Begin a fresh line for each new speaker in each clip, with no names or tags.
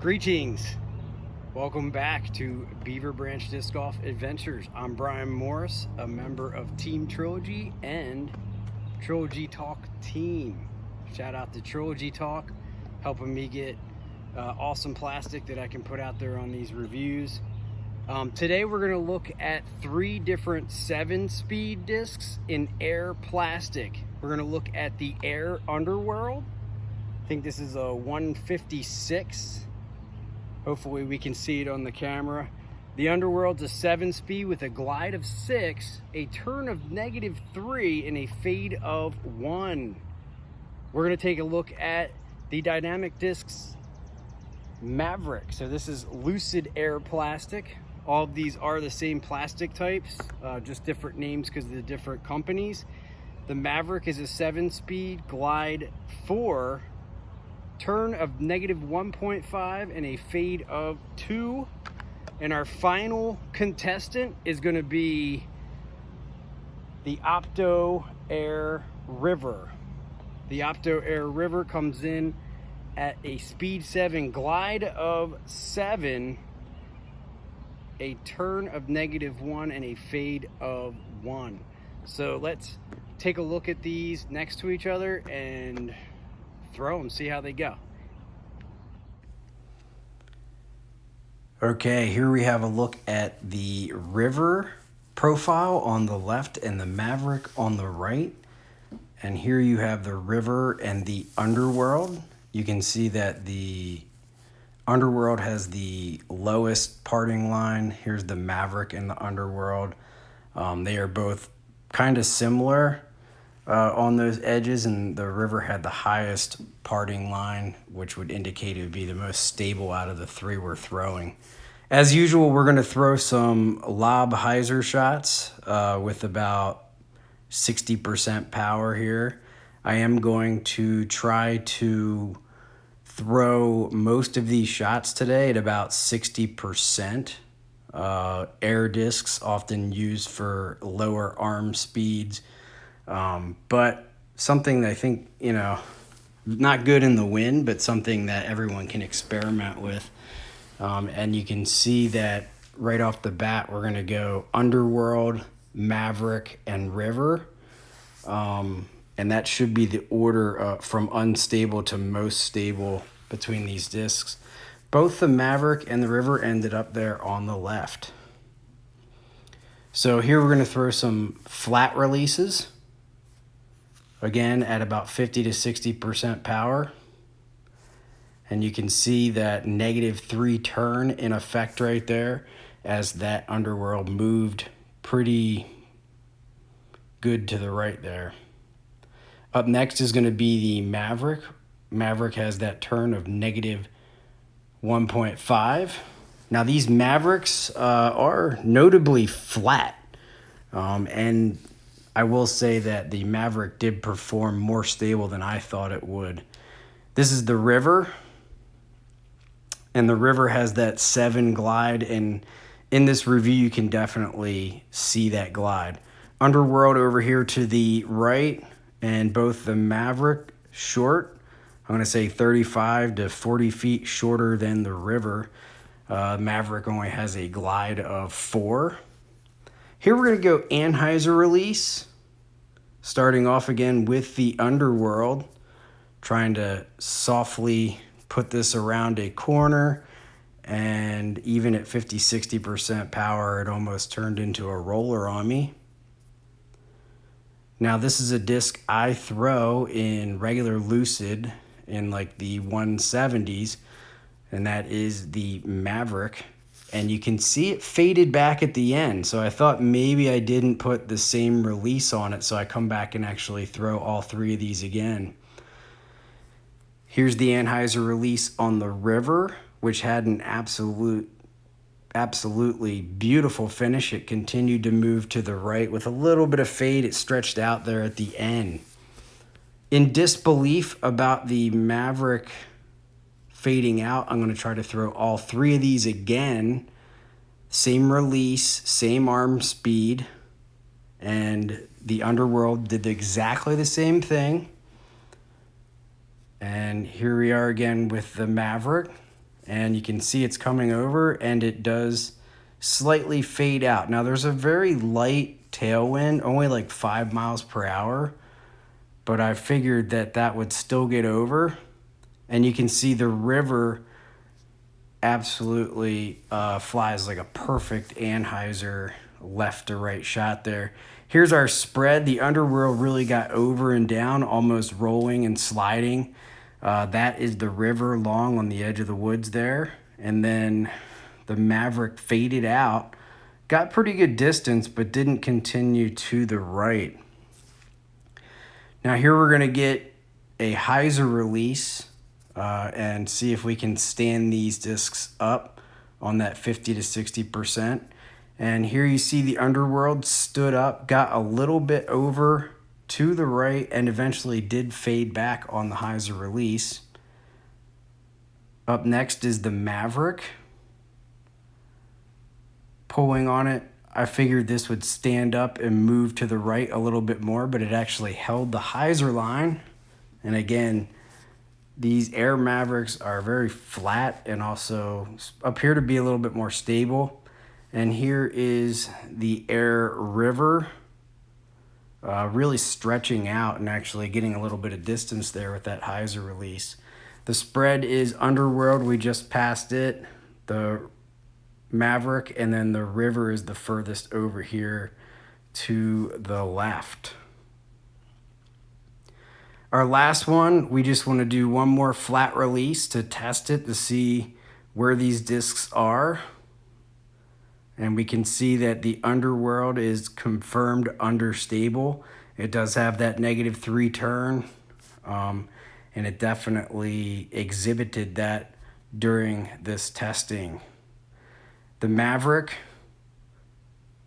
Greetings. Welcome back to Beaver Branch Disc Golf Adventures. I'm Brian Morris, a member of Team Trilogy and Trilogy Talk team. Shout out to Trilogy Talk, helping me get awesome plastic that I can put out there on these reviews. Today we're going to look at 3 different 7-speed discs in air plastic. We're going to look at the Air Underworld. I think this is a 156. Hopefully we can see it on the camera. The Underworld's a 7-speed with a glide of 6, a turn of -3, and a fade of 1. We're going to take a look at the Dynamic Discs Maverick. So this is Lucid Air plastic. All of these are the same plastic types, just different names because of the different companies. The Maverick is a 7-speed, glide 4, turn of -1.5, and a fade of 2. And our final contestant is going to be the Opto Air River. The Opto Air River comes in at a speed 7, glide of 7, a turn of -1, and a fade of 1. So let's take a look at these next to each other and throw them, see how they go. Okay, here we have a look at the River profile on the left and the Maverick on the right. And here you have the River and the Underworld. You can see that the Underworld has the lowest parting line. Here's the Maverick and the Underworld. They are both kind of similar on those edges, and the River had the highest parting line, which would indicate it would be the most stable out of the 3 we're throwing. As usual, we're going to throw some lob hyzer shots with about 60% power here. I am going to try to throw most of these shots today at about 60%. Air discs often used for lower arm speeds, but something that I think, not good in the wind, but something that everyone can experiment with. And you can see that right off the bat, we're going to go Underworld, Maverick, and River. And that should be the order from unstable to most stable between these discs. Both the Maverick and the River ended up there on the left. So here we're going to throw some flat releases. Again, at about 50 to 60% power. And you can see that -3 turn in effect right there as that Underworld moved pretty good to the right there. Up next is going to be the Maverick. Maverick has that turn of -1.5. Now these Mavericks are notably flat. And I will say that the Maverick did perform more stable than I thought it would. This is the River. And the River has that 7 glide. And in this review, you can definitely see that glide. Underworld over here to the right. And both the Maverick short, I'm going to say 35 to 40 feet shorter than the River. Maverick only has a glide of 4. Here we're going to go anhyzer release, starting off again with the Underworld, trying to softly put this around a corner, and even at 50-60% power, it almost turned into a roller on me. Now this is a disc I throw in regular Lucid in like the 170s, and that is the Maverick. And you can see it faded back at the end, so I thought maybe I didn't put the same release on it, so I come back and actually throw all 3 of these again. Here's the anhyzer release on the River, which had an absolutely beautiful finish. It continued to move to the right with a little bit of fade. It stretched out there at the end. In disbelief about the Maverick fading out, I'm going to try to throw all 3 of these again. Same release, same arm speed, and the Underworld did exactly the same thing. And here we are again with the Maverick. and you can see it's coming over, and it does slightly fade out. Now there's a very light tailwind, only like 5 miles per hour, but I figured that that would still get over, and you can see the river absolutely flies like a perfect Anheuser left to right shot there. Here's our spread. The Underworld really got over and down, almost rolling and sliding. That is the river long on the edge of the woods there. And then the Maverick faded out, got pretty good distance, but didn't continue to the right. Now here we're gonna get a hyzer release and see if we can stand these discs up on that 50 to 60%. And here you see the Underworld stood up, got a little bit over to the right, and eventually did fade back on the hyzer release. Up next is the Maverick. Pulling on it, I figured this would stand up and move to the right a little bit more, but it actually held the hyzer line. And again, these Air Mavericks are very flat and also appear to be a little bit more stable. And here is the Air River, really stretching out and actually getting a little bit of distance there with that hyzer release. The spread is Underworld, we just passed it, the Maverick, and then the river is the furthest over here to the left. Our last one, we just want to do one more flat release to test it to see where these discs are. And we can see that the Underworld is confirmed understable. It does have that -3 turn, and it definitely exhibited that during this testing. The Maverick,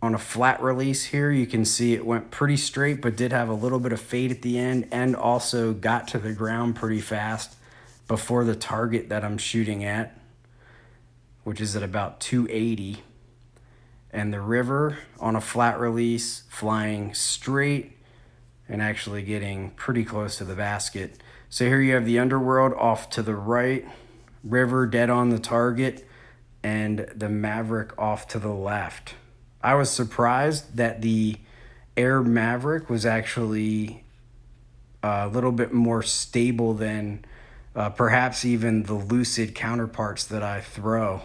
on a flat release here, you can see it went pretty straight, but did have a little bit of fade at the end, and also got to the ground pretty fast before the target that I'm shooting at, which is at about 280. And the river on a flat release, flying straight and actually getting pretty close to the basket. So here you have the Underworld off to the right, river dead on the target, and the Maverick off to the left. I was surprised that the Air Maverick was actually a little bit more stable than perhaps even the Lucid counterparts that I throw.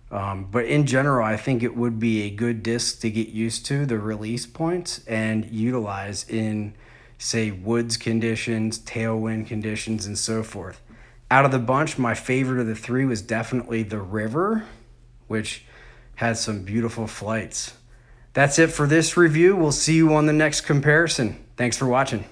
But in general, I think it would be a good disc to get used to the release points and utilize in, say, woods conditions, tailwind conditions, and so forth. Out of the bunch, my favorite of the three was definitely the River, which had some beautiful flights. That's it for this review. We'll see you on the next comparison. Thanks for watching.